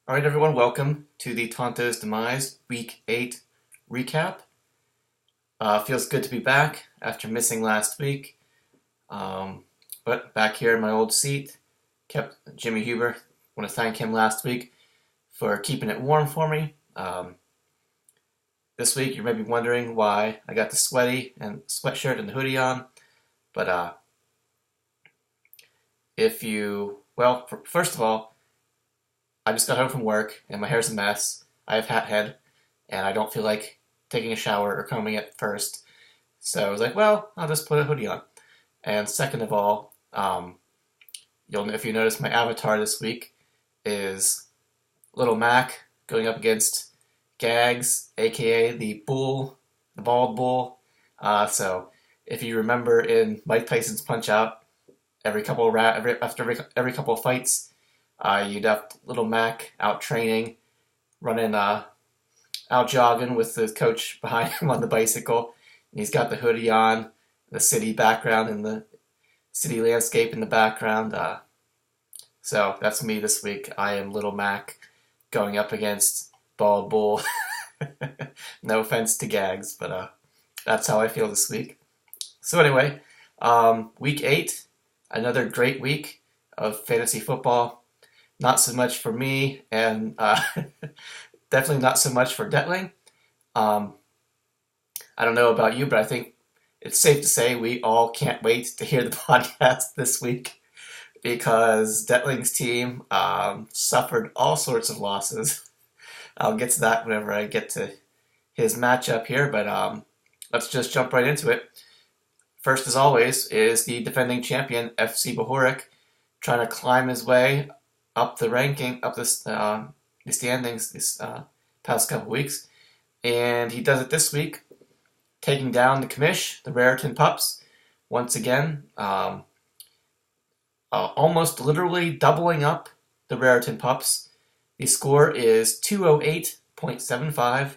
All right, everyone, welcome to the Tonto's Demise Week 8 recap. Feels good to be back after missing last week, but back here in my old seat. Kept Jimmy Huber. Want to thank him last week for keeping it warm for me. This week, you may be wondering why I got the sweaty and sweatshirt and the hoodie on, but first of all, I just got home from work and my hair's a mess. I have hat head and I don't feel like taking a shower or combing it first. So I was like, well, I'll just put a hoodie on. And second of all, if you notice, my avatar this week is Little Mac going up against Gags, aka the bull, the bald bull. So if you remember in Mike Tyson's Punch Out, every couple of fights, you'd have Little Mac out training, running, out jogging with the coach behind him on the bicycle. And he's got the hoodie on, the city background and the city landscape in the background. So that's me this week. I am Little Mac going up against Bald Bull. No offense to Gags, but that's how I feel this week. So anyway, week 8, another great week of fantasy football. Not so much for me, and definitely not so much for Detling. I don't know about you, but I think it's safe to say we all can't wait to hear the podcast this week because Detling's team suffered all sorts of losses. I'll get to that whenever I get to his matchup here, but let's just jump right into it. First, as always, is the defending champion, FC Bohoric, trying to climb his way up the ranking, up the standings this past couple weeks. And he does it this week, taking down the commish, the Raritan Pups, once again. Almost literally doubling up the Raritan Pups. The score is 208.75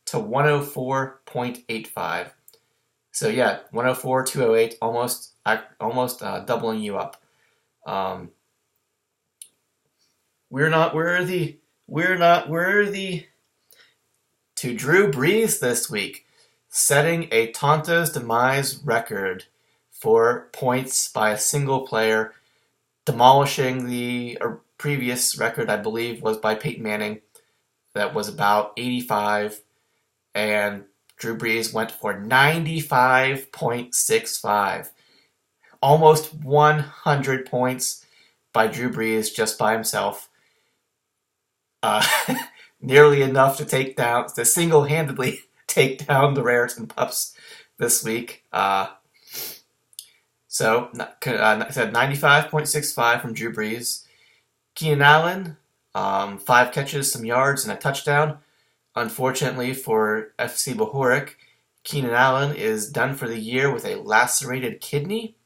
to 104.85. So yeah, 104, 208, almost doubling you up. We're not worthy to Drew Brees this week, setting a Tonto's Demise record for points by a single player, demolishing the previous record, I believe, was by Peyton Manning. That was about 85, and Drew Brees went for 95.65. Almost 100 points by Drew Brees just by himself. Nearly enough to single-handedly take down the Raritan Pups this week. So I said 95.65 from Drew Brees. Keenan Allen, 5 catches, some yards, and a touchdown. Unfortunately for FC Bohoric, Keenan Allen is done for the year with a lacerated kidney.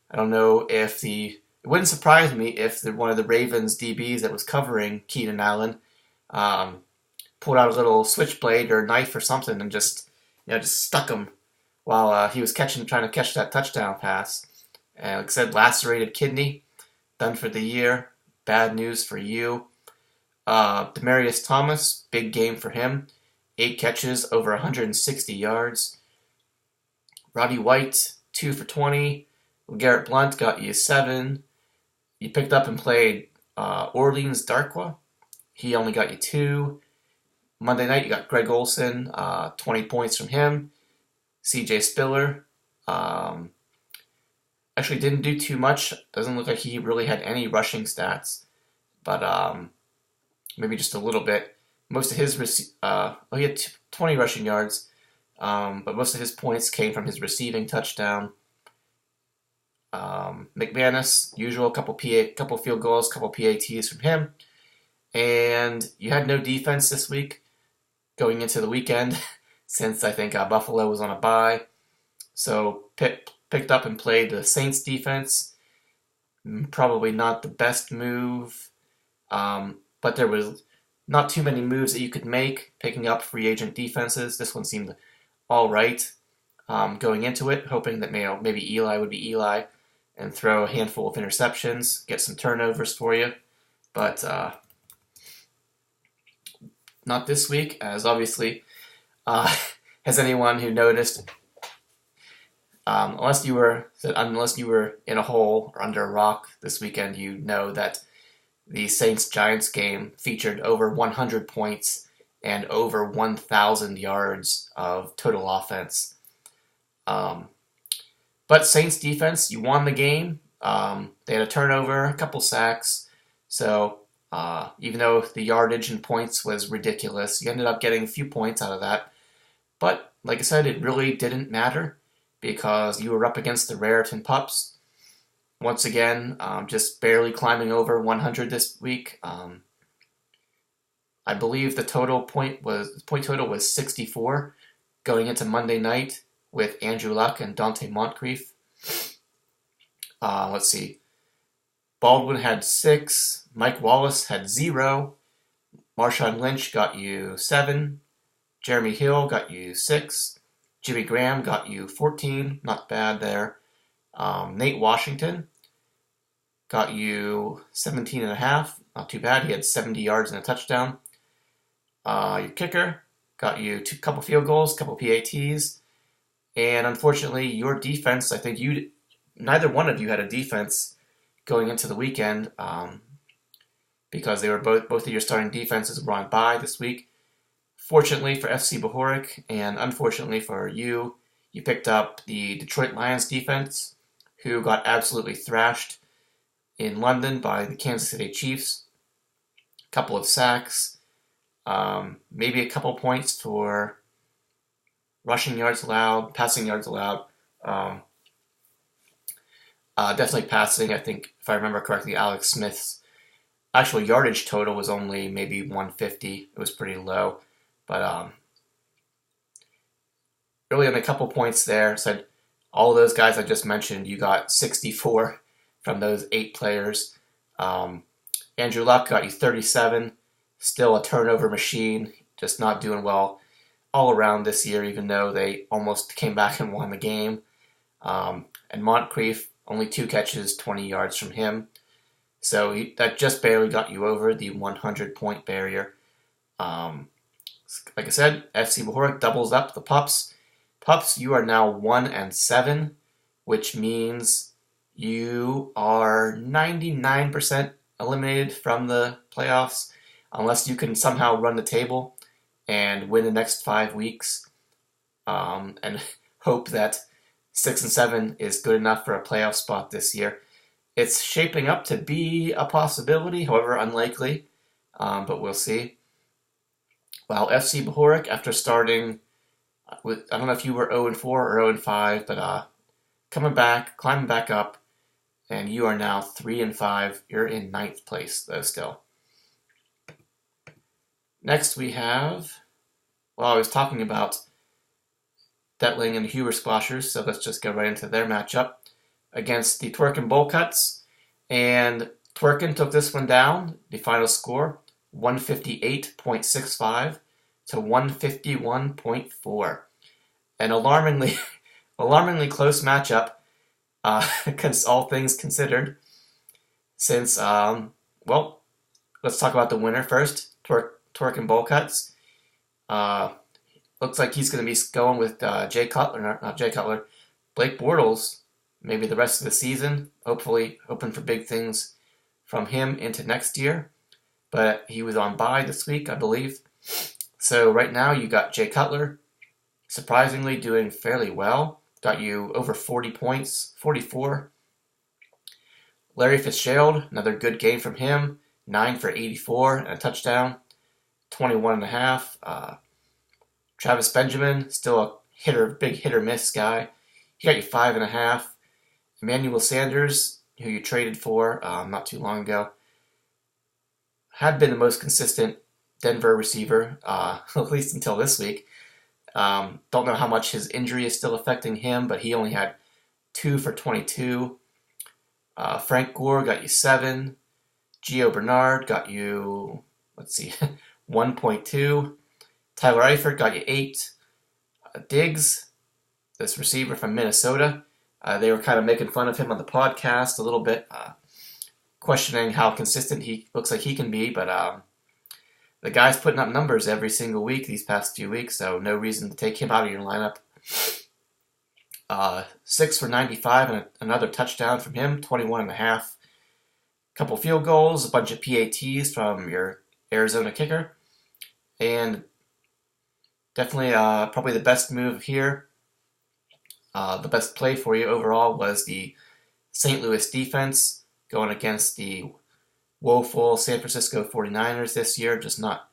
I don't know if it wouldn't surprise me if one of the Ravens DBs that was covering Keenan Allen pulled out a little switchblade or knife or something and just stuck him while he was trying to catch that touchdown pass. And like I said, lacerated kidney, done for the year. Bad news for you. Demaryius Thomas, big game for him. 8 catches, over 160 yards. Roddy White, 2 for 20. Garrett Blunt got you 7. You picked up and played Orleans Darkwa. He only got you 2. Monday night, you got Greg Olson, 20 points from him. CJ Spiller, actually didn't do too much. Doesn't look like he really had any rushing stats, but maybe just a little bit. Most of his, he had 20 rushing yards, but most of his points came from his receiving touchdown. McManus, usual, couple field goals, couple PATs from him. And you had no defense this week going into the weekend since I think Buffalo was on a bye. So picked up and played the Saints defense. Probably not the best move, but there was not too many moves that you could make picking up free agent defenses. This one seemed all right going into it, hoping that maybe Eli would be Eli and throw a handful of interceptions, get some turnovers for you. But not this week, as obviously, uh, has anyone who noticed, unless you were in a hole or under a rock this weekend, you know that the Saints-Giants game featured over 100 points and over 1,000 yards of total offense. But Saints defense, you won the game. They had a turnover, a couple sacks. So even though the yardage and points was ridiculous, you ended up getting a few points out of that. But like I said, it really didn't matter because you were up against the Raritan Pups. Once again, just barely climbing over 100 this week. I believe the point total was 64 going into Monday night with Andrew Luck and Dante Moncrief. Let's see. Baldwin had 6. Mike Wallace had 0. Marshawn Lynch got you 7. Jeremy Hill got you 6. Jimmy Graham got you 14. Not bad there. Nate Washington got you 17.5. Not too bad. He had 70 yards and a touchdown. Your kicker got you a couple field goals, couple PATs. And unfortunately, your defense, I think neither one of you had a defense going into the weekend because they were both of your starting defenses were on bye this week. Fortunately for FC Bohoric and unfortunately for you, you picked up the Detroit Lions defense, who got absolutely thrashed in London by the Kansas City Chiefs. A couple of sacks, maybe a couple points for rushing yards allowed, passing yards allowed. Definitely passing. I think, if I remember correctly, Alex Smith's actual yardage total was only maybe 150. It was pretty low. But really on a couple points there, said all of those guys I just mentioned, you got 64 from those 8 players. Andrew Luck got you 37. Still a turnover machine, just not doing well all around this year, even though they almost came back and won the game. And Moncrief, only 2 catches, 20 yards from him. So that just barely got you over the 100-point barrier. Like I said, FC Bohoric doubles up the Pups. Pups, you are now 1-7, which means you are 99% eliminated from the playoffs unless you can somehow run the table and win the next 5 weeks and hope that 6-7 is good enough for a playoff spot this year. It's shaping up to be a possibility, however unlikely, but we'll see. While FC Bohoric, after starting with, I don't know if you were 0-4 or 0-5, but climbing back up, and you are now 3-5. You're in 9th place, though, still. Next we have, I was talking about Detling and Huber Squashers, so let's just go right into their matchup against the Twerkin Bowl Cuts. And Twerkin took this one down, the final score, 158.65 to 151.4. An alarmingly close matchup, all things considered, since, let's talk about the winner first, Twerkin Bowl Cuts. Looks like he's going to be going with Blake Bortles, maybe the rest of the season. Hopefully, hoping for big things from him into next year. But he was on bye this week, I believe. So right now you got Jay Cutler, surprisingly doing fairly well. Got you over 40 points, 44. Larry Fitzgerald, another good game from him. 9 for 84 and a touchdown. 21.5. Travis Benjamin, still a big hit or miss guy. He got you 5.5. Emmanuel Sanders, who you traded for not too long ago, had been the most consistent Denver receiver, at least until this week. Don't know how much his injury is still affecting him, but he only had 2 for 22. Frank Gore got you 7. Gio Bernard got you, 1.2. Tyler Eifert got you 8. Diggs, this receiver from Minnesota, they were kind of making fun of him on the podcast a little bit, questioning how consistent he looks like he can be, but the guy's putting up numbers every single week these past few weeks, so no reason to take him out of your lineup. 6 for 95 and another touchdown from him, 21 and a half. Couple field goals, a bunch of PATs from your Arizona kicker, and definitely probably the best move here. The best play for you overall was the St. Louis defense going against the woeful San Francisco 49ers this year, just not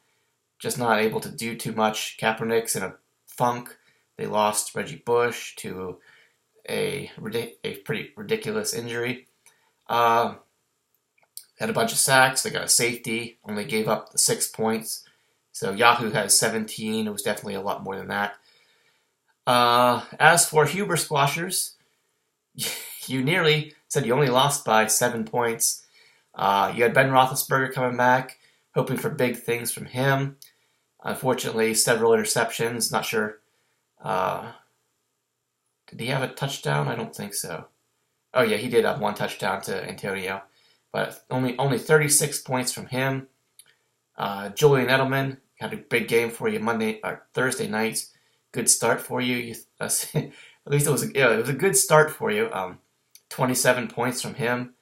able to do too much. Kaepernick's in a funk. They lost Reggie Bush to a pretty ridiculous injury. Had a bunch of sacks. They got a safety. Only gave up the 6 points. So Yahoo has 17. It was definitely a lot more than that. As for Huber Squashers, you nearly said you only lost by 7 points. You had Ben Roethlisberger coming back, hoping for big things from him. Unfortunately, several interceptions. Not sure. Did he have a touchdown? I don't think so. Oh yeah, he did have one touchdown to Antonio, but only 36 points from him. Julian Edelman had a big game for you Thursday night. Good start for you. At least it was a good start for you. 27 points from him,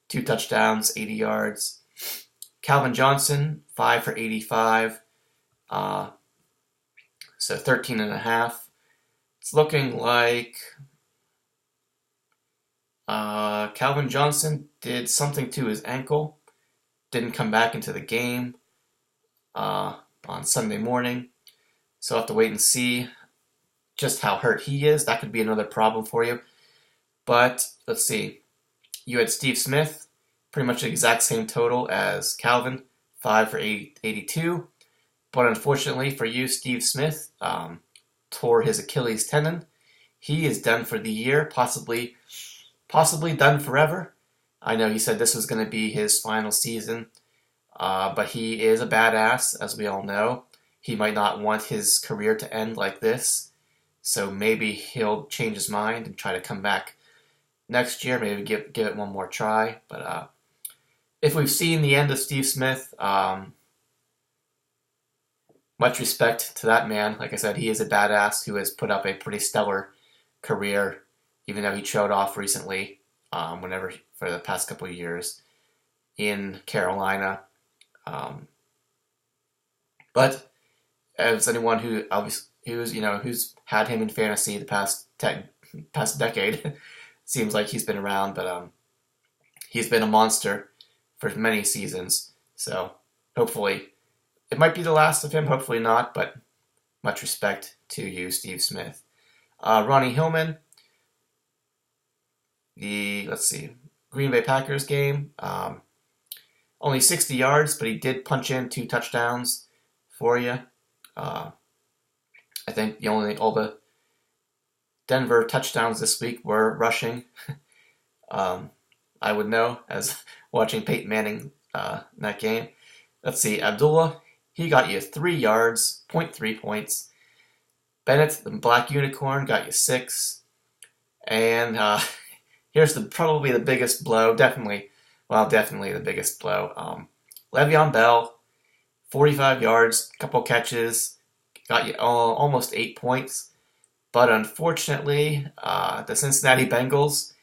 2 touchdowns, 80 yards. Calvin Johnson, 5 for 85, so 13 and a half. It's looking like Calvin Johnson did something to his ankle, didn't come back into the game on Sunday morning, so I'll have to wait and see just how hurt he is. That could be another problem for you. But let's see. You had Steve Smith, pretty much the exact same total as Calvin, 5 for 82. But unfortunately for you, Steve Smith tore his Achilles tendon. He is done for the year, possibly done forever. I know he said this was going to be his final season, but he is a badass, as we all know. He might not want his career to end like this, so maybe he'll change his mind and try to come back next year, maybe give it one more try. But if we've seen the end of Steve Smith, much respect to that man. Like I said, he is a badass who has put up a pretty stellar career, even though he showed off recently, for the past couple of years in Carolina. But as anyone who's had him in fantasy the past decade, seems like he's been around, but he's been a monster for many seasons. So hopefully, it might be the last of him. Hopefully not, but much respect to you, Steve Smith. Ronnie Hillman, the Green Bay Packers game. Only 60 yards, but he did punch in 2 touchdowns for you. I think all the Denver touchdowns this week were rushing. I would know as watching Peyton Manning in that game. Let's see, Abdullah, he got you 3 yards, 0.3 points. Bennett, the Black Unicorn, got you 6. And here's probably the biggest blow, definitely the biggest blow. Le'Veon Bell, 45 yards, couple catches, got you almost 8 points. But unfortunately, the Cincinnati Bengals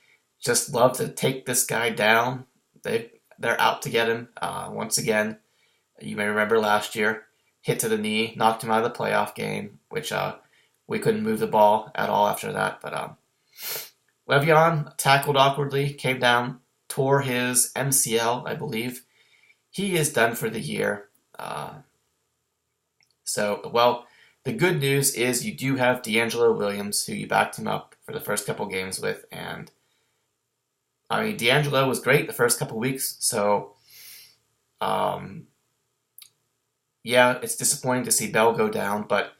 just love to take this guy down. They're out to get him once again. You may remember last year, hit to the knee, knocked him out of the playoff game, which we couldn't move the ball at all after that. But Le'Veon tackled awkwardly, came down, tore his MCL, I believe. He is done for the year. The good news is you do have D'Angelo Williams, who you backed him up for the first couple games with, and I mean, D'Angelo was great the first couple weeks, so yeah, it's disappointing to see Bell go down, but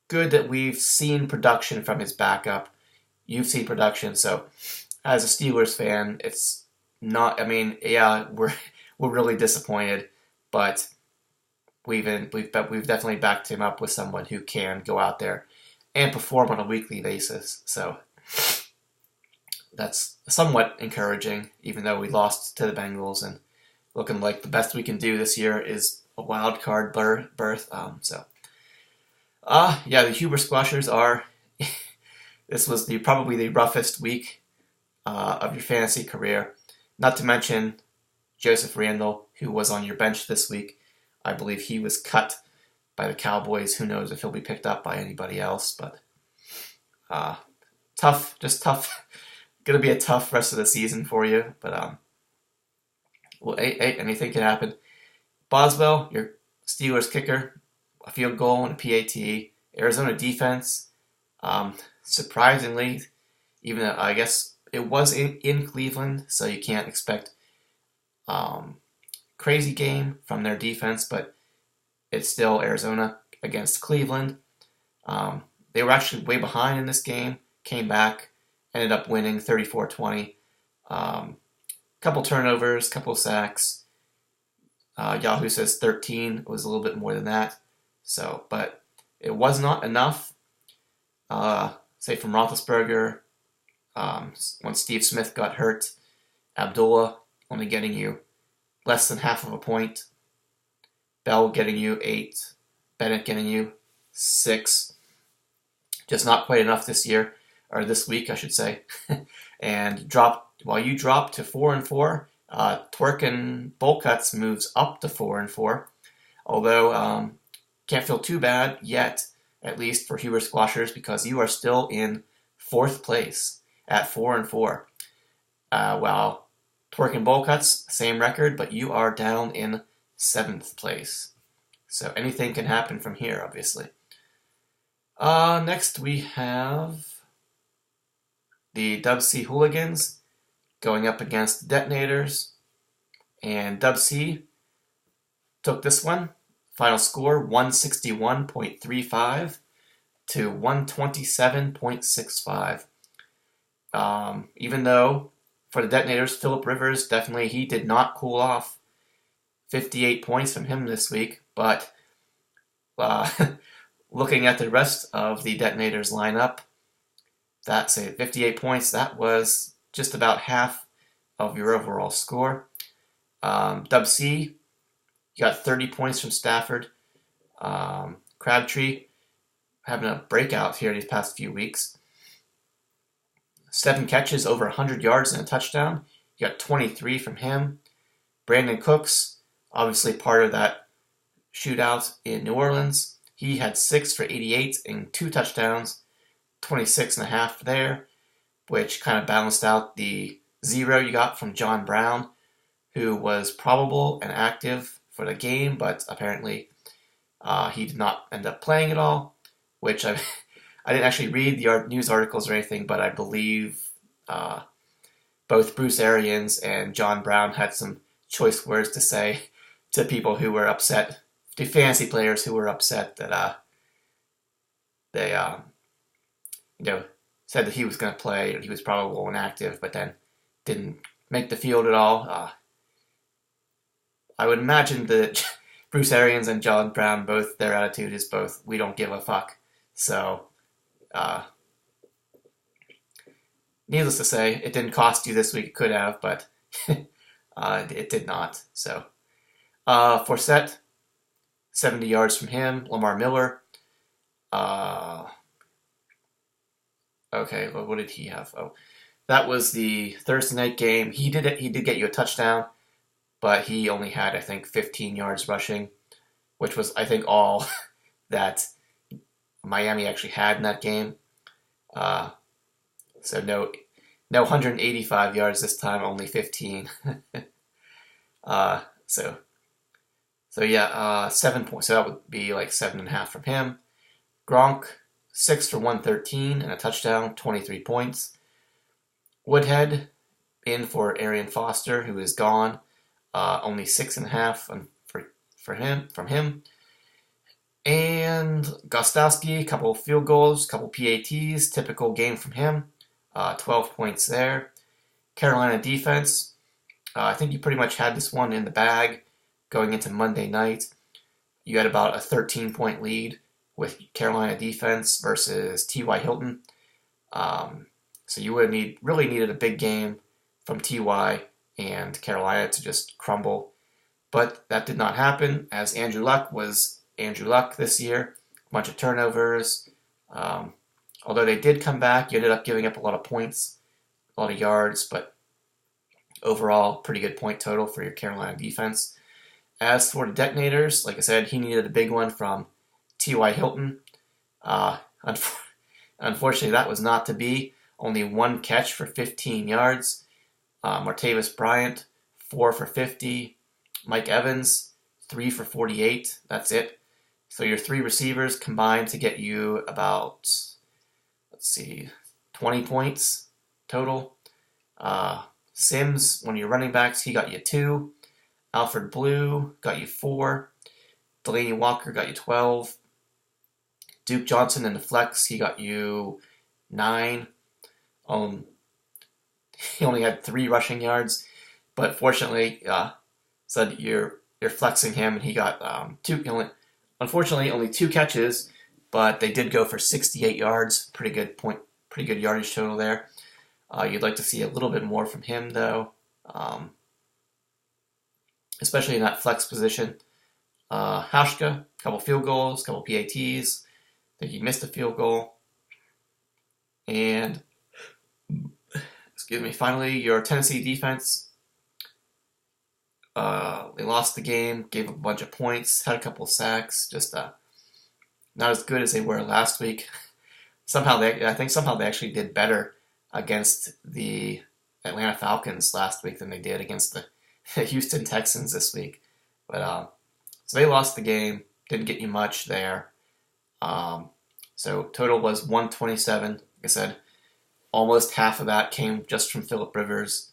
good that we've seen production from his backup. You've seen production, so as a Steelers fan, it's not. I mean, yeah, we're really disappointed, but we've definitely backed him up with someone who can go out there and perform on a weekly basis. So that's somewhat encouraging, even though we lost to the Bengals and looking like the best we can do this year is a wild card berth. Yeah, the Huber Squashers are. This was probably the roughest week of your fantasy career. Not to mention Joseph Randall, who was on your bench this week. I believe he was cut by the Cowboys. Who knows if he'll be picked up by anybody else? But tough, just tough. Going to be a tough rest of the season for you. But well, hey, anything can happen. Boswell, your Steelers kicker, a field goal and a PAT. Arizona defense, surprisingly, even though I guess it was in Cleveland, so you can't expect crazy game from their defense, but it's still Arizona against Cleveland. They were actually way behind in this game, came back, ended up winning 34-20. Couple turnovers, couple sacks. Yahoo says 13. It was a little bit more than that. So, but it was not enough. Say from Roethlisberger, when Steve Smith got hurt, Abdullah only getting you less than half of a point. Bell getting you 8. Bennett getting you 6. Just not quite enough this year, or this week, I should say. And while you drop to 4-4, Twerk and Bolcuts moves up to 4-4. Although can't feel too bad yet, at least for Huber Squashers, because you are still in 4th place at 4-4. While Twerk and Bolcuts, same record, but you are down in 7th place. So anything can happen from here, obviously. Next we have the Dub C Hooligans going up against the Detonators. And Dub C took this one. Final score 161.35 to 127.65. Even though for the Detonators, Phillip Rivers, definitely he did not cool off. 58 points from him this week, but looking at the rest of the Detonators lineup, that's 58 points. That was just about half of your overall score. Dub C, you got 30 points from Stafford. Crabtree having a breakout here these past few weeks. 7 catches, over 100 yards and a touchdown. You got 23 from him. Brandon Cooks, obviously part of that shootout in New Orleans. He had 6 for 88 and 2 touchdowns, 26.5 there, which kind of balanced out the 0 you got from John Brown, who was probable and active for the game, but apparently he did not end up playing at all, which I didn't actually read the news articles or anything, but I believe both Bruce Arians and John Brown had some choice words to say to people who were upset, to fantasy players who were upset that they said that he was going to play, or he was probable and active, but then didn't make the field at all. I would imagine that Bruce Arians and John Brown, both their attitude is both, we don't give a fuck. So, needless to say, it didn't cost you this week. It could have, but it did not. So, Forsett, 70 yards from him. Lamar Miller. Okay, well, what did he have? Oh, that was the Thursday night game. He did get you a touchdown, but he only had, I think, 15 yards rushing, which was, I think, all that Miami actually had in that game. So no 185 yards this time, only 15. So yeah, 7 points. So that would be like 7.5 from him. Gronk, 6 for 113 and a touchdown, 23 points. Woodhead in for Arian Foster, who is gone. Only 6.5 from him. And Gostowski, a couple of field goals, couple PATs, typical game from him. 12 points there. Carolina defense, I think you pretty much had this one in the bag going into Monday night. You had about a 13-point lead with Carolina defense versus T.Y. Hilton. So you would really needed a big game from T.Y. and Carolina to just crumble But that did not happen, as Andrew Luck was Andrew Luck this year. A bunch of turnovers. Although they did come back, you ended up giving up a lot of points, a lot of yards, but overall, pretty good point total for your Carolina defense. As for the detonators, like I said, he needed a big one from T.Y. Hilton. Unfortunately, that was not to be. Only one catch for 15 yards. Martavis Bryant, 4 for 50. Mike Evans, 3 for 48. That's it. So your three receivers combined to get you about, 20 points total. Sims, one of your running backs, he got you 2. Alfred Blue got you 4. Delaney Walker got you 12. Duke Johnson in the flex, he got you 9. He only had 3 rushing yards, but fortunately, said you're flexing him, and he got 2. Unfortunately, only 2 catches, but they did go for 68 yards. Pretty good yardage total there. You'd like to see a little bit more from him, though, especially in that flex position. Hauschka, a couple field goals, a couple PATs. I think he missed a field goal. And, finally, your Tennessee defense. They lost the game, gave up a bunch of points, had a couple of sacks, just not as good as they were last week. I think somehow they actually did better against the Atlanta Falcons last week than they did against the Houston Texans this week. But so they lost the game, didn't get you much there. So total was 127. Like I said, almost half of that came just from Phillip Rivers.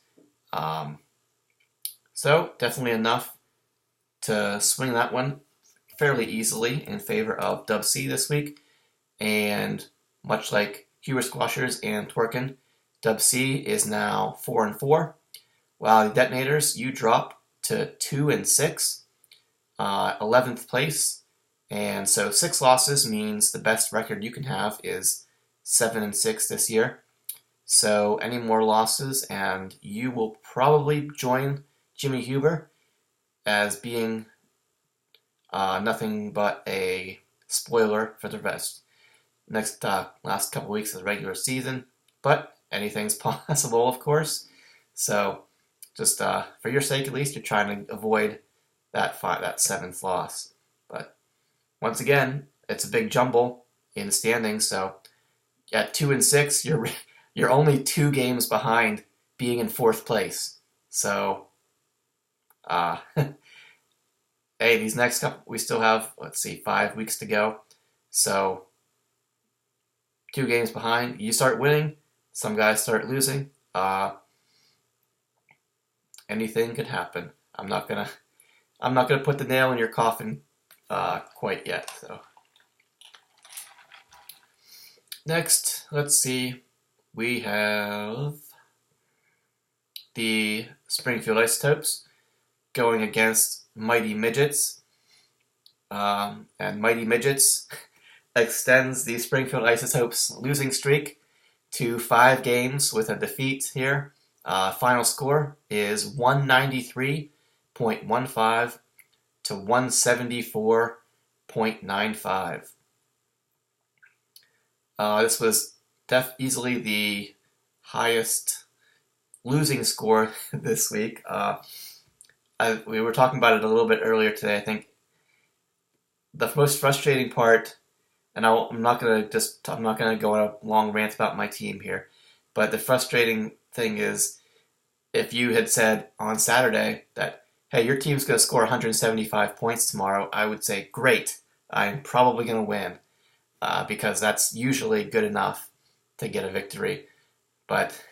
So definitely enough to swing that one fairly easily in favor of Dub C this week. And much like Hewer Squashers and Twerkin, Dub C is now 4-4, while the Detonators, you drop to 2-6, 11th place. And so 6 losses means the best record you can have is 7-6 this year. So any more losses, and you will probably join Jimmy Huber as being nothing but a spoiler for the last couple weeks of the regular season. But anything's possible, of course. So just for your sake, at least, you're trying to avoid that 7th loss. But once again, it's a big jumble in the standings. So at 2-6, you're only 2 games behind being in 4th place. So hey, these next couple, we still have 5 weeks to go. So 2 games behind. You start winning, some guys start losing. Anything could happen. I'm not gonna put the nail in your coffin quite yet. So next, let's see. We have the Springfield Isotopes going against Mighty Midgets. And Mighty Midgets extends the Springfield Isotopes losing streak to 5 games with a defeat here. Final score is 193.15 to 174.95. This was easily the highest losing score this week. We were talking about it a little bit earlier today. I think the most frustrating part, and I'm not gonna go on a long rant about my team here, but the frustrating thing is, if you had said on Saturday that, hey, your team's gonna score 175 points tomorrow, I would say, great, I'm probably gonna win, because that's usually good enough to get a victory. But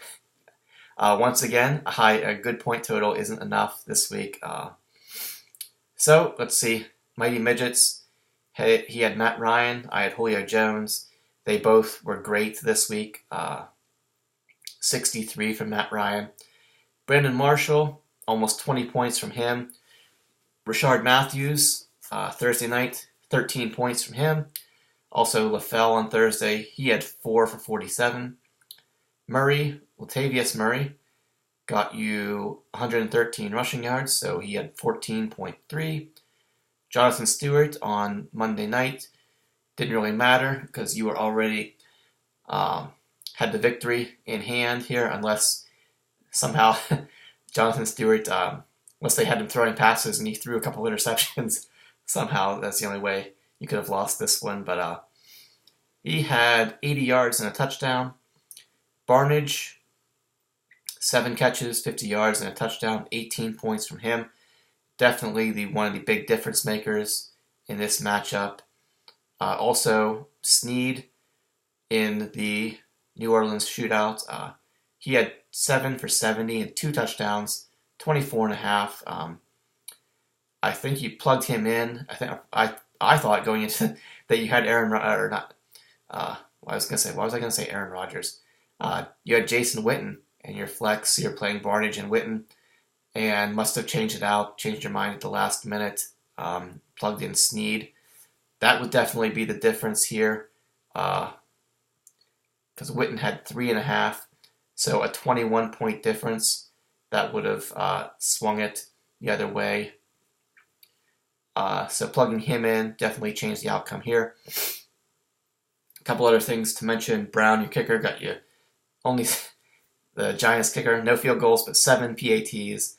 once again, a good point total isn't enough this week. So let's see. Mighty Midgets. He had Matt Ryan. I had Julio Jones. They both were great this week. 63 from Matt Ryan. Brandon Marshall, almost 20 points from him. Rashard Matthews, Thursday night, 13 points from him. Also LaFell on Thursday. He had 4 for 47. Latavius Murray, got you 113 rushing yards, so he had 14.3. Jonathan Stewart on Monday night didn't really matter because you were already had the victory in hand here, unless somehow Jonathan Stewart, unless they had him throwing passes and he threw a couple of interceptions, somehow that's the only way you could have lost this one. But he had 80 yards and a touchdown. Barnage, 7 catches, 50 yards and a touchdown, 18 points from him. Definitely one of the big difference makers in this matchup. Also, Snead in the New Orleans shootout. He had 7 for 70 and 2 touchdowns, 24.5. I think you plugged him in. I thought going into that you had Aaron or not. Why was I gonna say Aaron Rodgers? You had Jason Witten in your flex. You're playing Barnage and Witten, and must have changed your mind at the last minute. Plugged in Snead. That would definitely be the difference here, because Witten had 3.5, so a 21-point difference. That would have swung it the other way. So plugging him in definitely changed the outcome here. A couple other things to mention. Brown, your kicker, got you only the Giants kicker, no field goals, but 7 PATs.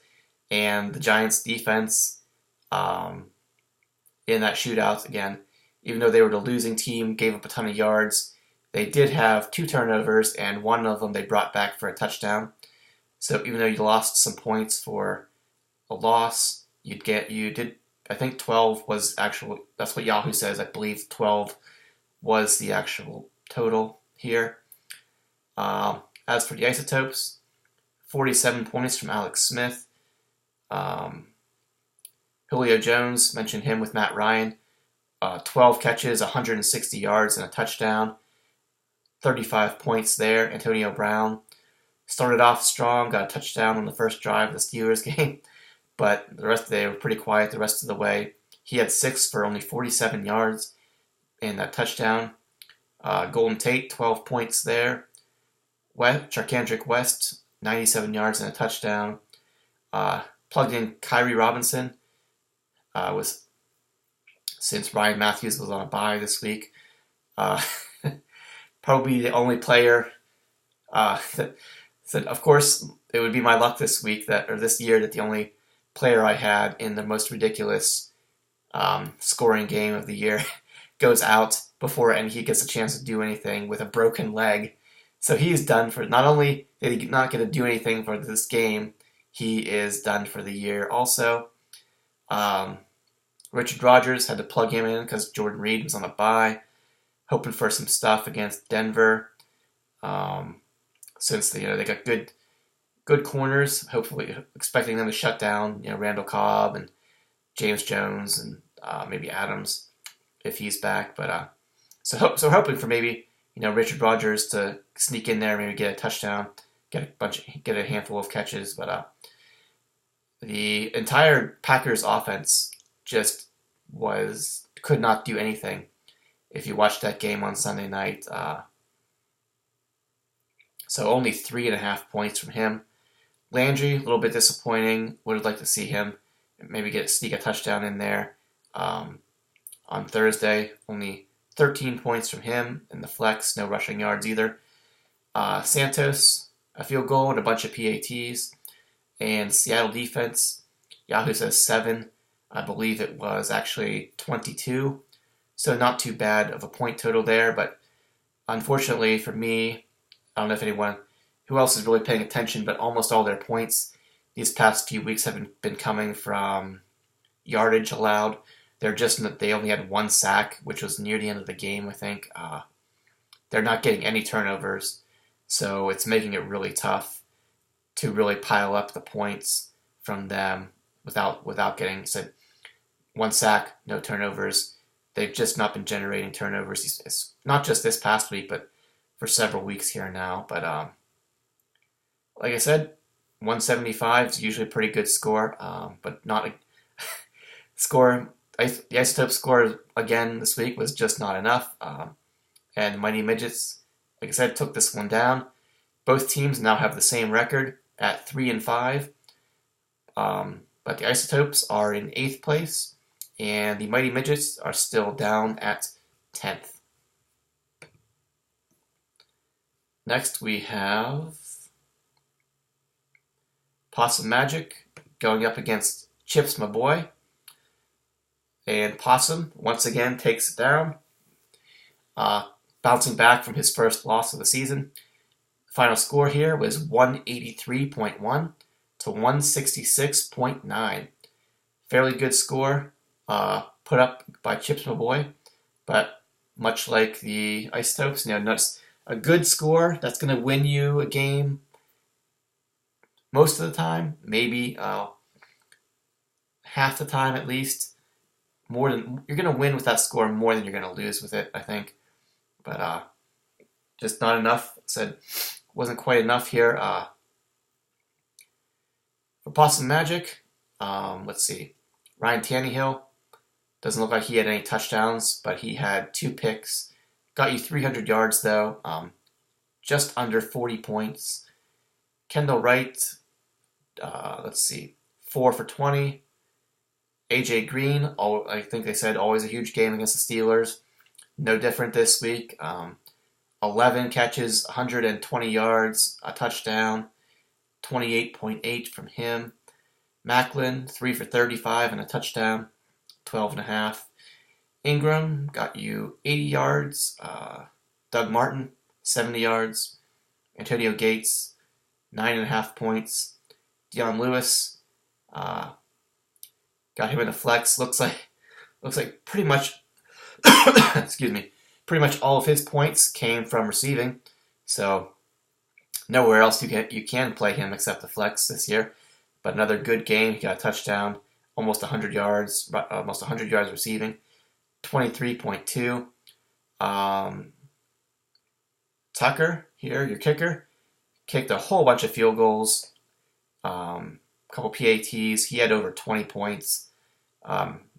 And the Giants defense in that shootout, again, even though they were the losing team, gave up a ton of yards, they did have 2 turnovers, and one of them they brought back for a touchdown. So even though you lost some points for a loss, you did, I think 12 was actual, that's what Yahoo says, I believe 12 was the actual total here. As for the isotopes, 47 points from Alex Smith. Julio Jones, mentioned him with Matt Ryan. 12 catches, 160 yards, and a touchdown. 35 points there. Antonio Brown started off strong, got a touchdown on the first drive of the Steelers game, but the rest they were pretty quiet the rest of the way. He had 6 for only 47 yards and that touchdown. Golden Tate, 12 points there. Charkandrick West, 97 yards and a touchdown. Plugged in Kyrie Robinson, since Ryan Matthews was on a bye this week. Probably the only player that said, of course, it would be my luck this year that the only player I had in the most ridiculous scoring game of the year goes out before and he gets a chance to do anything with a broken leg. So he is done for, not only did he not get to do anything for this game, he is done for the year also. Richard Rodgers had to plug him in because Jordan Reed was on a bye, hoping for some stuff against Denver. Since they got good corners, hopefully expecting them to shut down Randall Cobb and James Jones and maybe Adams if he's back. But so hoping for maybe Richard Rodgers to sneak in there, maybe get a touchdown, get a handful of catches. But the entire Packers offense just could not do anything. If you watched that game on Sunday night, so only 3.5 points from him. Landry, a little bit disappointing. Would have liked to see him maybe sneak a touchdown in there. On Thursday, only 13 points from him in the flex, no rushing yards either. Santos, a field goal and a bunch of PATs. And Seattle defense, Yahoo says 7. I believe it was actually 22. So not too bad of a point total there, but unfortunately for me, I don't know if anyone who else is really paying attention, but almost all their points these past few weeks have been coming from yardage allowed. They only had 1 sack, which was near the end of the game, I think. They're not getting any turnovers, so it's making it really tough to really pile up the points from them without getting 1 sack, no turnovers. They've just not been generating turnovers. It's not just this past week, but for several weeks here now. But like I said, 175 is usually a pretty good score, but not a score. The isotope score again this week was just not enough. And Mighty Midgets, like I said, took this one down. Both teams now have the same record, at 3-5. But the Isotopes are in 8th place, and the Mighty Midgets are still down at 10th. Next we have Possum Magic going up against Chips My Boy. And Possum once again takes it down, bouncing back from his first loss of the season. Final score here was 183.1 to 166.9. Fairly good score put up by Chips My Boy, but much like the Isotopes, that's a good score that's going to win you a game most of the time, maybe half the time at least. You're going to win with that score more than you're going to lose with it, I think. But just not enough. Said wasn't quite enough here. For Possum Magic, let's see. Ryan Tannehill doesn't look like he had any touchdowns, but he had 2 picks. Got you 300 yards though, just under 40 points. Kendall Wright, let's see, 4 for 20. AJ Green, I think they said always a huge game against the Steelers. No different this week. 11 catches, 120 yards, a touchdown, 28.8 from him. Macklin, 3 for 35 and a touchdown, 12.5. Ingram got you 80 yards. Doug Martin, 70 yards. Antonio Gates, 9.5 points. Dion Lewis, got him in a flex. Looks like pretty much excuse me, pretty much all of his points came from receiving. So nowhere else you can play him except the flex this year. But another good game. He got a touchdown, almost 100 yards receiving, 23.2. Tucker here, your kicker, kicked a whole bunch of field goals, couple PATs. He had over 20 points.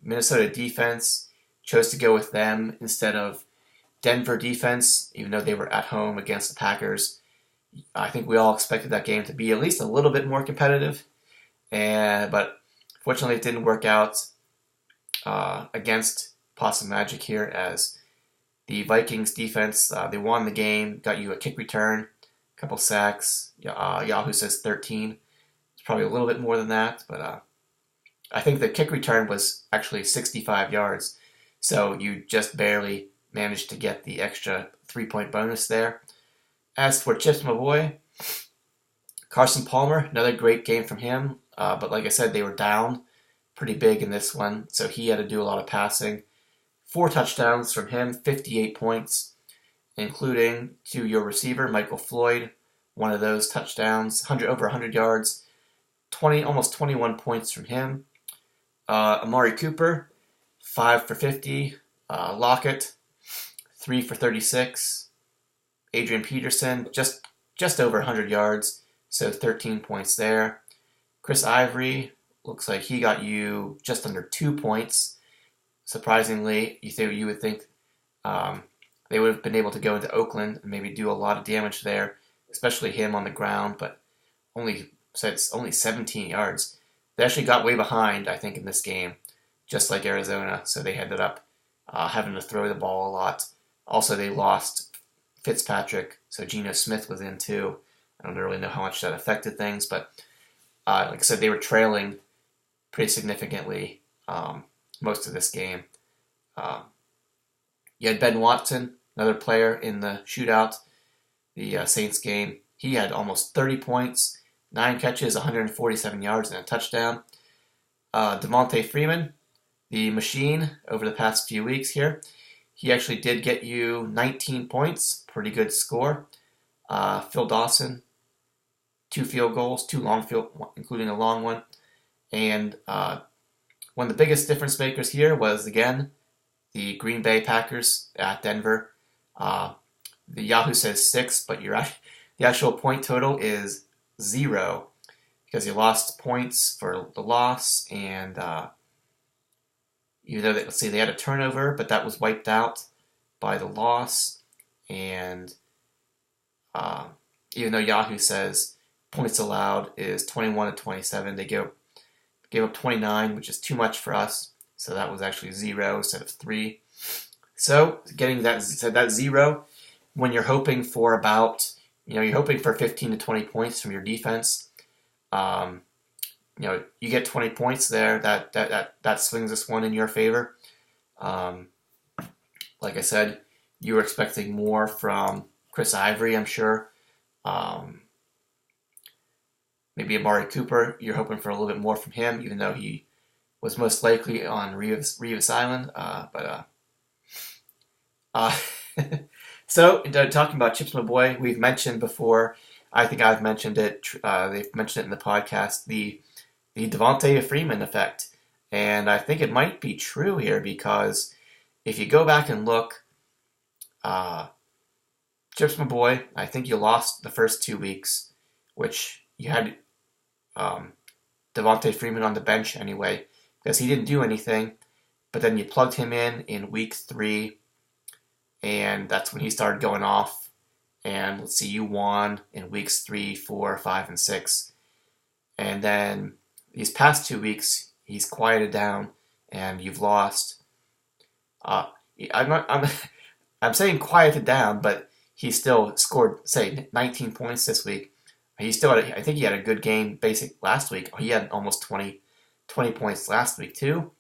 Minnesota defense chose to go with them instead of Denver defense, even though they were at home against the Packers. I think we all expected that game to be at least a little bit more competitive, but fortunately it didn't work out against Possum Magic here, as the Vikings defense, they won the game, got you a kick return, a couple sacks. Yahoo says 13. It's probably a little bit more than that, but I think the kick return was actually 65 yards, so you just barely managed to get the extra 3-point bonus there. As for Chips My Boy, Carson Palmer, another great game from him, but like I said, they were down pretty big in this one, so he had to do a lot of passing. 4 touchdowns from him, 58 points, including to your receiver, Michael Floyd, one of those touchdowns, over 100 yards, almost 21 points from him. Amari Cooper, 5 for 50. Lockett, 3 for 36. Adrian Peterson, just over 100 yards, so 13 points there. Chris Ivory, looks like he got you just under 2 points. Surprisingly, you would think they would have been able to go into Oakland and maybe do a lot of damage there, especially him on the ground, but only 17 yards. They actually got way behind, I think, in this game, just like Arizona, so they ended up having to throw the ball a lot. Also, they lost Fitzpatrick, so Geno Smith was in too. I don't really know how much that affected things, but like I said, they were trailing pretty significantly most of this game. You had Ben Watson, another player in the shootout, the Saints game. He had almost 30 points, 9 catches, 147 yards, and a touchdown. Devontae Freeman, the machine over the past few weeks here, he actually did get you 19 points, pretty good score. Phil Dawson, 2 field goals, 2 long field, including a long one. And one of the biggest difference makers here was, again, the Green Bay Packers at Denver. The Yahoo says 6, but the actual point total is 0 because you lost points for the loss, and let's see, they had a turnover, but that was wiped out by the loss. And even though Yahoo says points allowed is 21 to 27. They gave up 29, which is too much for us. So that was actually 0 instead of 3. So getting that 0 when you're hoping for you're hoping for 15 to 20 points from your defense. You get 20 points there. That swings this one in your favor. Like I said, you were expecting more from Chris Ivory, I'm sure. Maybe Amari Cooper, you're hoping for a little bit more from him, even though he was most likely on Revis Island. So, talking about Chips My Boy, we've mentioned before, I think I've mentioned it, they've mentioned it in the podcast, the Devontae Freeman effect. And I think it might be true here because if you go back and look, Chips My Boy, I think you lost the first 2 weeks, which you had Devontae Freeman on the bench anyway, because he didn't do anything. But then you plugged him in week 3, and that's when he started going off. And let's see, you won in weeks 3, 4, 5, and 6. And then these past 2 weeks, he's quieted down, and you've lost. I'm saying quieted down, but he still scored, say, 19 points this week. He still I think he had a good game last week. He had almost 20 points last week too.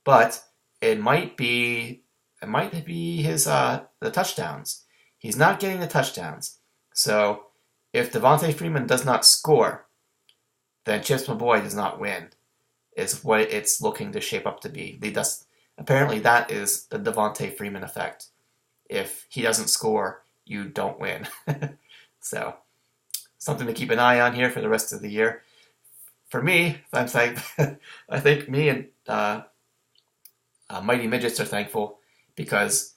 But it might be his the touchdowns. He's not getting the touchdowns. So if Devontae Freeman does not score, then Chips My Boy does not win, is what it's looking to shape up to be. Apparently that is the Devontae Freeman effect. If he doesn't score, you don't win. So something to keep an eye on here for the rest of the year. For me, I think me and Mighty Midgets are thankful because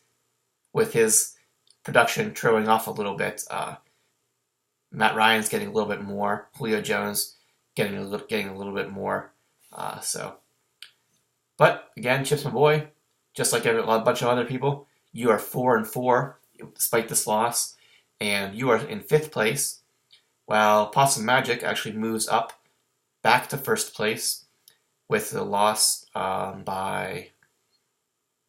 with his production trailing off a little bit, Matt Ryan's getting a little bit more. Julio Jones getting a little bit more. But again, Chips My Boy, just like a bunch of other people, you are 4-4 despite this loss, and you are in 5th place. While Possum Magic actually moves up back to 1st place with the loss by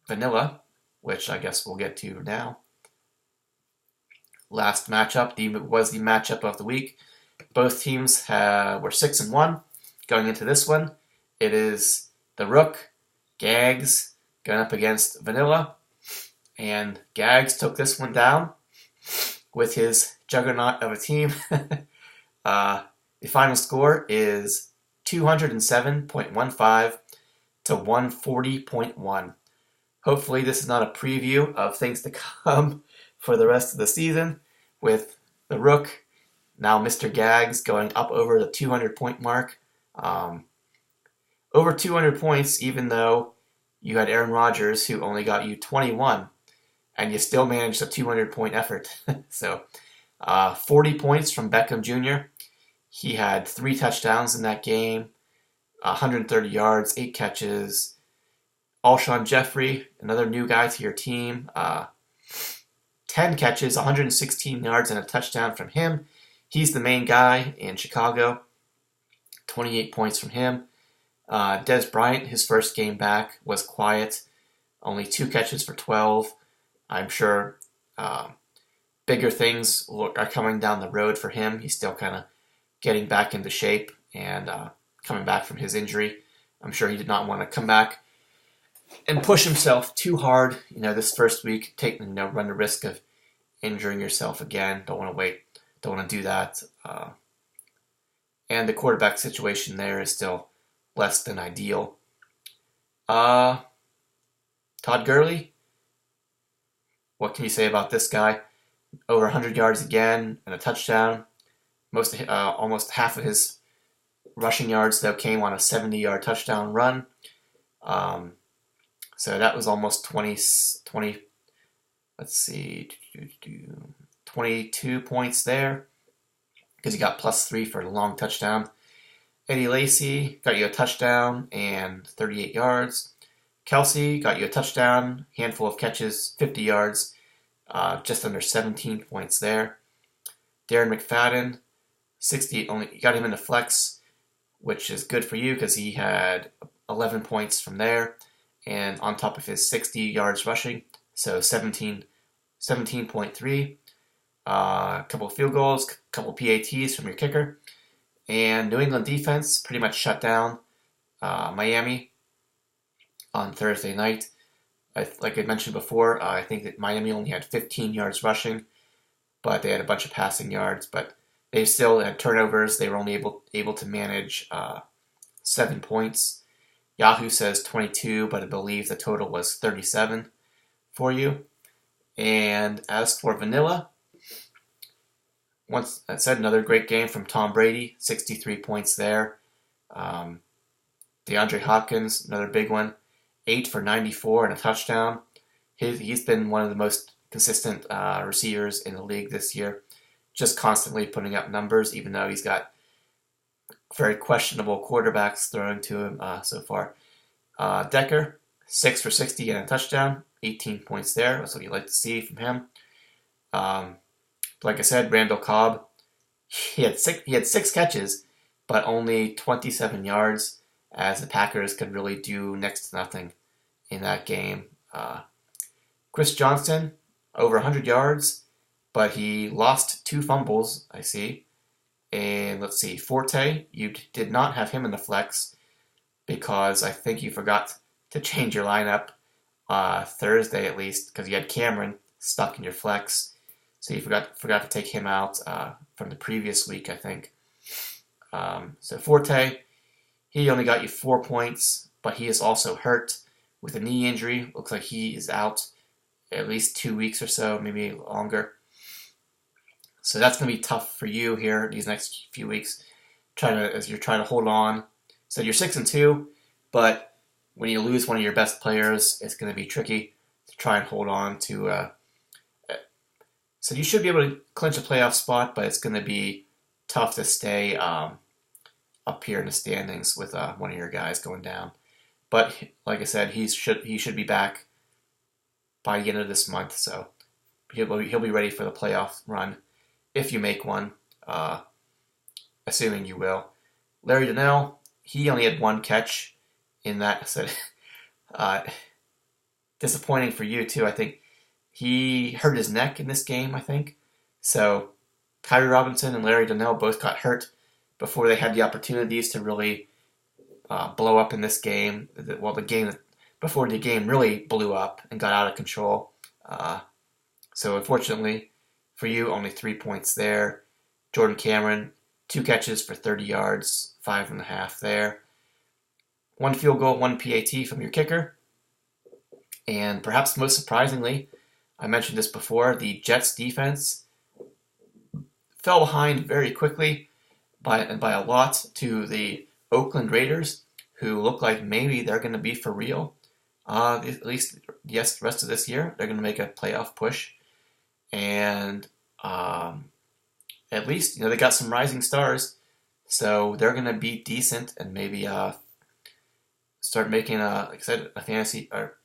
Vanilla, which I guess we'll get to now. Last matchup was the matchup of the week. Both teams were 6-1 going into this one. It is the Rook, Gags, going up against Vanilla, and Gags took this one down with his juggernaut of a team. The final score is 207.15 to 140.1. Hopefully this is not a preview of things to come for the rest of the season, with the Rook, now Mr. Gags, going up over the 200-point mark. Over 200 points, even though you had Aaron Rodgers, who only got you 21, and you still managed a 200-point effort. So 40 points from Beckham Jr. He had 3 touchdowns in that game, 130 yards, 8 catches. Alshon Jeffrey, another new guy to your team, 10 catches, 116 yards, and a touchdown from him. He's the main guy in Chicago. 28 points from him. Des Bryant, his first game back, was quiet. Only 2 catches for 12. I'm sure bigger things are coming down the road for him. He's still kind of getting back into shape and coming back from his injury. I'm sure he did not want to come back and push himself too hard, this first week, run the risk of injuring yourself again. Don't want to wait. Don't want to do that. And the quarterback situation there is still less than ideal. Todd Gurley, what can you say about this guy? Over 100 yards again and a touchdown. Almost half of his rushing yards, though, came on a 70-yard touchdown run. So that was almost 22 points there, because he got +3 for a long touchdown. Eddie Lacy got you a touchdown and 38 yards. Kelsey got you a touchdown, handful of catches, 50 yards, just under 17 points there. Darren McFadden, 60 only. You got him in the flex, which is good for you because he had 11 points from there, and on top of his 60 yards rushing, so 17.3. A couple of field goals, a couple of PATs from your kicker, and New England defense pretty much shut down Miami on Thursday night. Like I mentioned before, I think that Miami only had 15 yards rushing, but they had a bunch of passing yards. But they still had turnovers. They were only able to manage 7 points. Yahoo says 22, but I believe the total was 37 for you. And as for Vanilla, once I said, another great game from Tom Brady, 63 points there. DeAndre Hopkins, another big one, 8 for 94 and a touchdown. He's been one of the most consistent receivers in the league this year, just constantly putting up numbers, even though he's got very questionable quarterbacks throwing to him so far. Decker, 6 for 60 and a touchdown, 18 points there. That's what you like to see from him. Like I said, Randall Cobb, he had six catches, but only 27 yards, as the Packers could really do next to nothing in that game. Chris Johnson, over 100 yards, but he lost 2 fumbles, I see. And let's see, Forte, you did not have him in the flex because I think you forgot to change your lineup Thursday at least, because you had Cameron stuck in your flex. So you forgot to take him out from the previous week, I think. So Forte, he only got you 4 points, but he is also hurt with a knee injury. Looks like he is out at least 2 weeks or so, maybe longer. So that's going to be tough for you here these next few weeks, as you're trying to hold on. So you're 6-2, but when you lose one of your best players, it's going to be tricky to try and hold on to. So you should be able to clinch a playoff spot, but it's going to be tough to stay up here in the standings with one of your guys going down. But like I said, he should be back by the end of this month, so he'll be ready for the playoff run if you make one, assuming you will. Larry Donnell, he only had 1 catch in that. So, disappointing for you too, I think. He hurt his neck in this game, I think. So Kyrie Robinson and Larry Donnell both got hurt before they had the opportunities to really blow up in this game. Before the game really blew up and got out of control. So unfortunately for you, only 3 points there. Jordan Cameron, 2 catches for 30 yards, 5.5 there. 1 field goal, 1 PAT from your kicker. And perhaps most surprisingly, I mentioned this before, the Jets defense fell behind very quickly by a lot to the Oakland Raiders, who look like maybe they're going to be for real. At least, yes, the rest of this year, they're going to make a playoff push. And at least, they got some rising stars, so they're going to be decent and maybe start making, like I said, a fantasy, or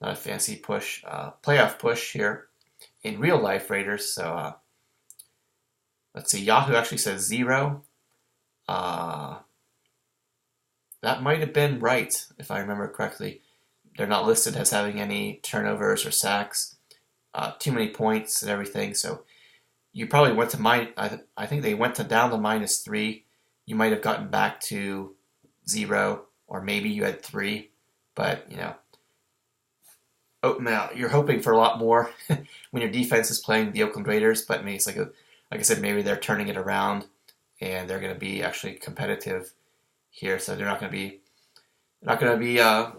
not a fantasy push, playoff push here in real life Raiders. So let's see, Yahoo actually says 0. That might have been right, if I remember correctly. They're not listed as having any turnovers or sacks, too many points and everything. So you probably went to I think they went down to -3. You might have gotten back to 0, or maybe you had 3. But you're hoping for a lot more when your defense is playing the Oakland Raiders. But maybe it's like I said, maybe they're turning it around and they're going to be actually competitive here. So they're not going to be a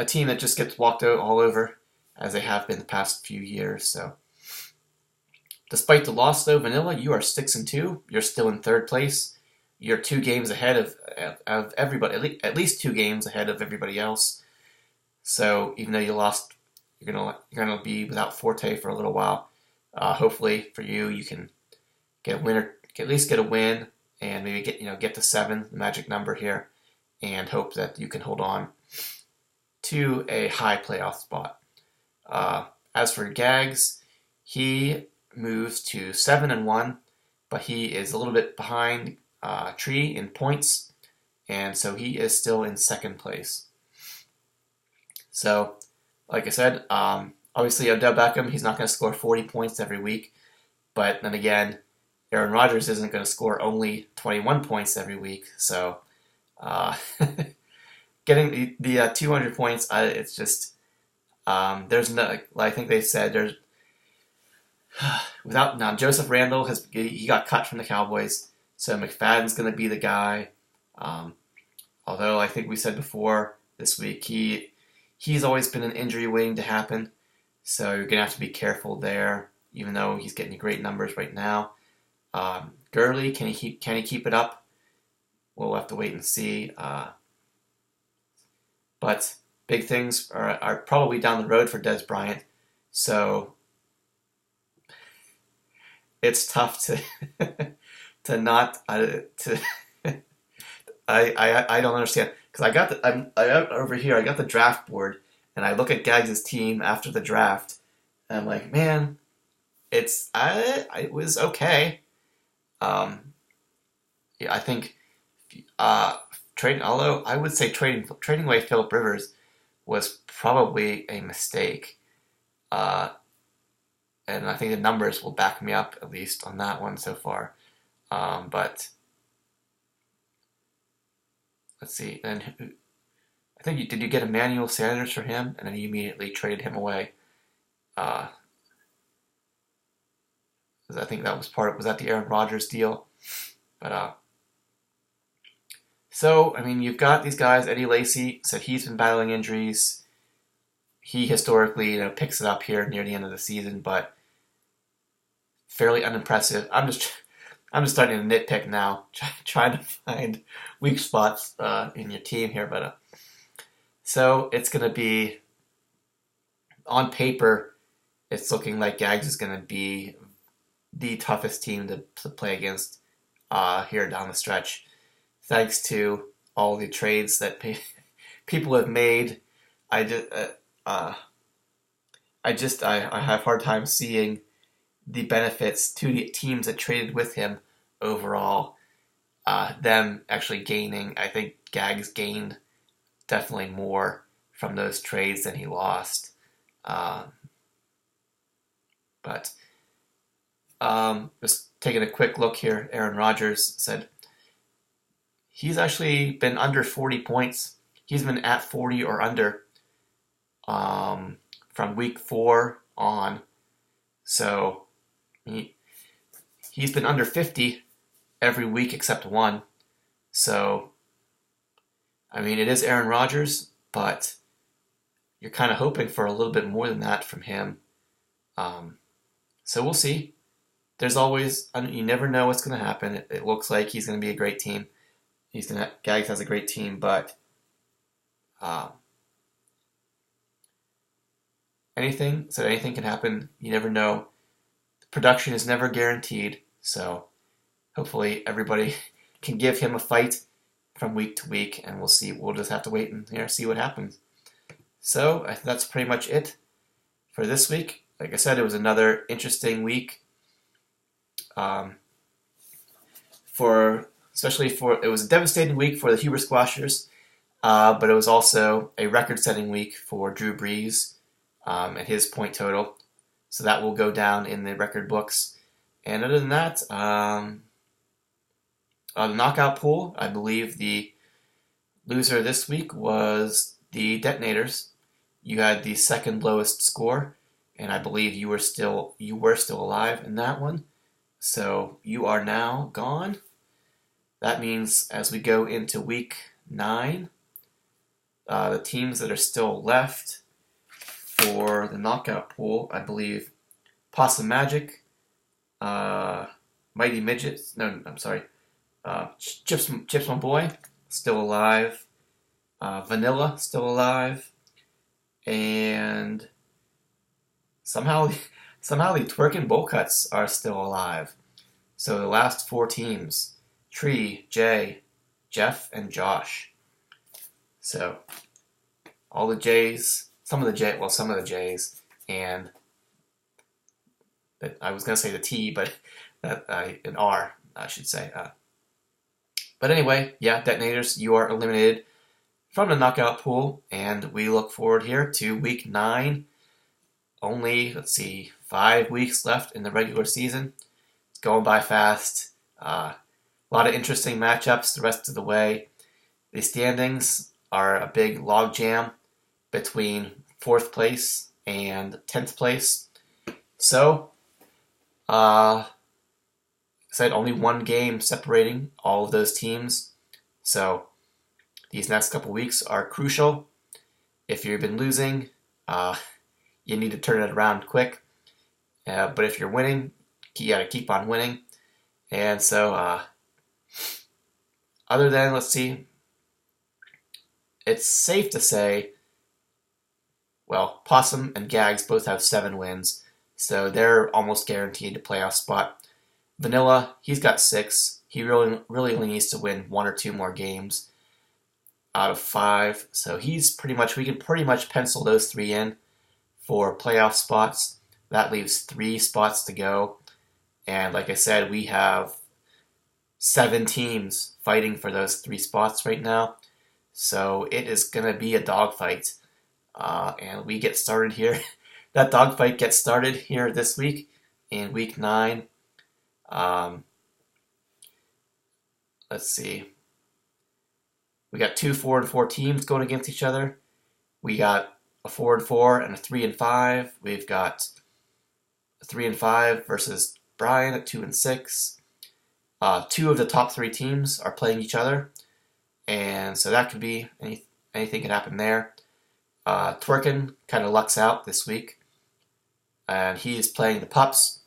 team that just gets walked out all over as they have been the past few years. So despite the loss, though, Vanilla, you are 6-2. You're still in 3rd place. You're 2 games ahead of everybody, at least 2 games ahead of everybody else. So even though you lost, you're gonna be without Forte for a little while. Hopefully for you, you can get a win, or at least get a win, and maybe get to 7, the magic number here, and hope that you can hold on to a high playoff spot. As for Gags, he moves to 7-1, but he is a little bit behind Tree in points, and so he is still in second place. So, like I said, obviously Odell Beckham, he's not going to score 40 points every week, but then again, Aaron Rodgers isn't going to score only 21 points every week. So, getting the 200 points, it's just there's no. I think they said there's without now. Joseph Randle he got cut from the Cowboys, so McFadden's going to be the guy. Although I think we said before this week he's always been an injury waiting to happen, so you're going to have to be careful there. Even though he's getting great numbers right now, Gurley, can he keep it up? We'll have to wait and see. But big things are probably down the road for Dez Bryant, so it's tough to to not to. I don't understand because I got over here. I got the draft board and I look at Gags' team after the draft, and I'm like, man, it was okay. Yeah, I think although I would say trading away Phillip Rivers was probably a mistake, and I think the numbers will back me up at least on that one so far. But let's see. Then I think did you get Emmanuel Sanders for him, and then you immediately traded him away? I think that was that the Aaron Rodgers deal? But so I mean, you've got these guys. Eddie Lacy said he's been battling injuries. He historically, picks it up here near the end of the season, but fairly unimpressive. I'm just starting to nitpick now, trying to find weak spots in your team here. But so it's going to be on paper. It's looking like Gags is going to be the toughest team to play against here down the stretch, thanks to all the trades that people have made. I have a hard time seeing the benefits to the teams that traded with him overall. Them actually gaining. I think Gags gained definitely more from those trades than he lost. But just taking a quick look here, Aaron Rodgers said he's actually been under 40 points. He's been at 40 or under from week 4 on. So he's been under 50 every week except one. So, I mean, it is Aaron Rodgers, but you're kind of hoping for a little bit more than that from him. So we'll see. There's always, you never know what's going to happen. It looks like he's going to be a great team. Gags has a great team, but anything can happen. You never know. The production is never guaranteed, so hopefully everybody can give him a fight from week to week, and we'll see. We'll just have to wait and see what happens. So I think that's pretty much it for this week. Like I said, it was another interesting week. It was a devastating week for the Huber Squashers, but it was also a record-setting week for Drew Brees and his point total. So that will go down in the record books. And other than that, on the knockout pool, I believe the loser this week was the Detonators. You had the second lowest score, and I believe you were still alive in that one. So you are now gone. That means as we go into week 9, the teams that are still left for the knockout pool, I believe, Possum Magic, Mighty Midgets. No, I'm sorry. Chips My Boy, still alive. Vanilla, still alive. And somehow the Twerkin' Bowl Cuts are still alive. So the last 4 teams, Tree, Jay, Jeff, and Josh. So all the J's, some of the J's, and I was going to say the T, but an R, I should say. But anyway, yeah, Detonators, you are eliminated from the knockout pool, and we look forward here to Week 9. Only, let's see, 5 weeks left in the regular season. It's going by fast. A lot of interesting matchups the rest of the way. The standings are a big logjam between 4th place and 10th place. So, said only one game separating all of those teams. So, these next couple weeks are crucial. If you've been losing, you need to turn it around quick. But if you're winning, you got to keep on winning. And so, other than, let's see, it's safe to say, well, Possum and Gags both have 7 wins, so they're almost guaranteed a playoff spot. Vanilla, he's got 6. He really only needs to win 1 or 2 more games out of 5. So we can pretty much pencil those 3 in for playoff spots. That leaves 3 spots to go. And like I said, we have 7 teams fighting for those 3 spots right now. So it is going to be a dogfight. And we get started here. That dogfight gets started here this week in Week 9. Let's see. We got 2 4-4 teams going against each other. We got a 4-4 and a 3-5. We've got a 3-5 versus Brian at 2-6. 2 of the top 3 teams are playing each other, and so that could be anything could happen there. Twerkin kind of lucks out this week, and he's playing the Pups.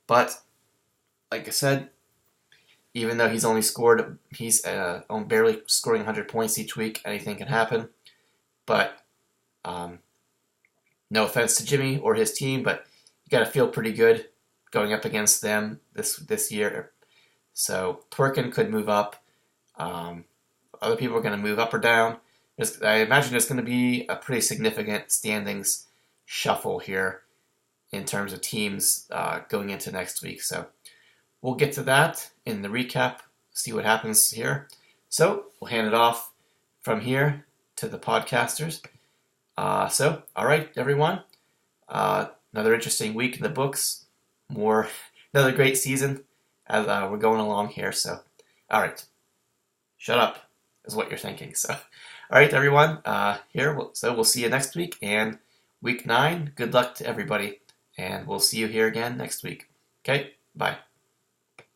But like I said, even though he's barely scoring 100 points each week, anything can happen. But no offense to Jimmy or his team, but you got to feel pretty good going up against them this year. So Twerkin could move up. Other people are going to move up or down. I imagine there's going to be a pretty significant standings shuffle here in terms of teams going into next week. So we'll get to that in the recap, see what happens here. So we'll hand it off from here to the podcasters. All right, everyone. Another interesting week in the books. Another great season as we're going along here. So, all right. Shut up is what you're thinking. So, all right, everyone. We'll see you next week. And Week 9, good luck to everybody. And we'll see you here again next week. Okay, bye.